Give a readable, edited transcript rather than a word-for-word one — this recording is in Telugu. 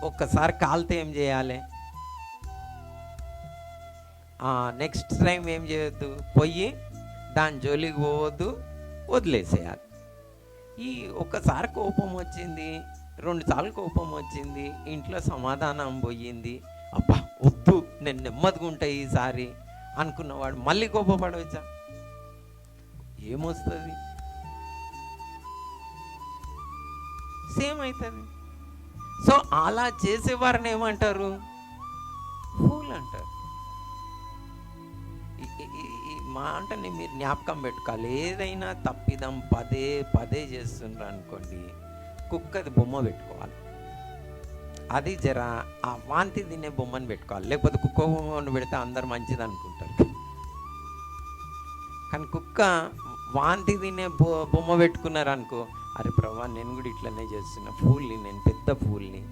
ఒక్కసారి కాలితే ఏం చేయాలి? నెక్స్ట్ టైం ఏం చేయొద్దు, పొయ్యి దాని జోలికి పోవద్దు, వదిలేసేయాలి. ఈ ఒక్కసారి కోపం వచ్చింది, 2 సార్లు కోపం వచ్చింది, ఇంట్లో సమాధానం పోయింది, అబ్బా వద్దు నేను నెమ్మదిగా ఉంటా ఈసారి అనుకున్నవాడు మళ్ళీ కోపపడవచ్చా? ఏమొస్తుంది? సేమ్ అవుతుంది. సో అలా చేసేవారిని ఏమంటారు? ఫూల్ అంటారు. ఈ మాటని మీరు జ్ఞాపకం పెట్టుకోవాలి. ఏదైనా తప్పిదం పదే పదే చేస్తుండ్రు అనుకోండి, కుక్కది బొమ్మ పెట్టుకోవాలి. అది జర ఆ వాంతి తినే బొమ్మను పెట్టుకోవాలి. లేకపోతే కుక్క బొమ్మను పెడితే అందరు మంచిది అనుకుంటారు. కానీ కుక్క వాంతి తినే బొమ్మ పెట్టుకున్నారు అనుకో, అరే ప్రభా నేను కూడా ఇట్లనే చేస్తున్నా, ఫూల్ని, నేను పెద్ద ఫూల్ని,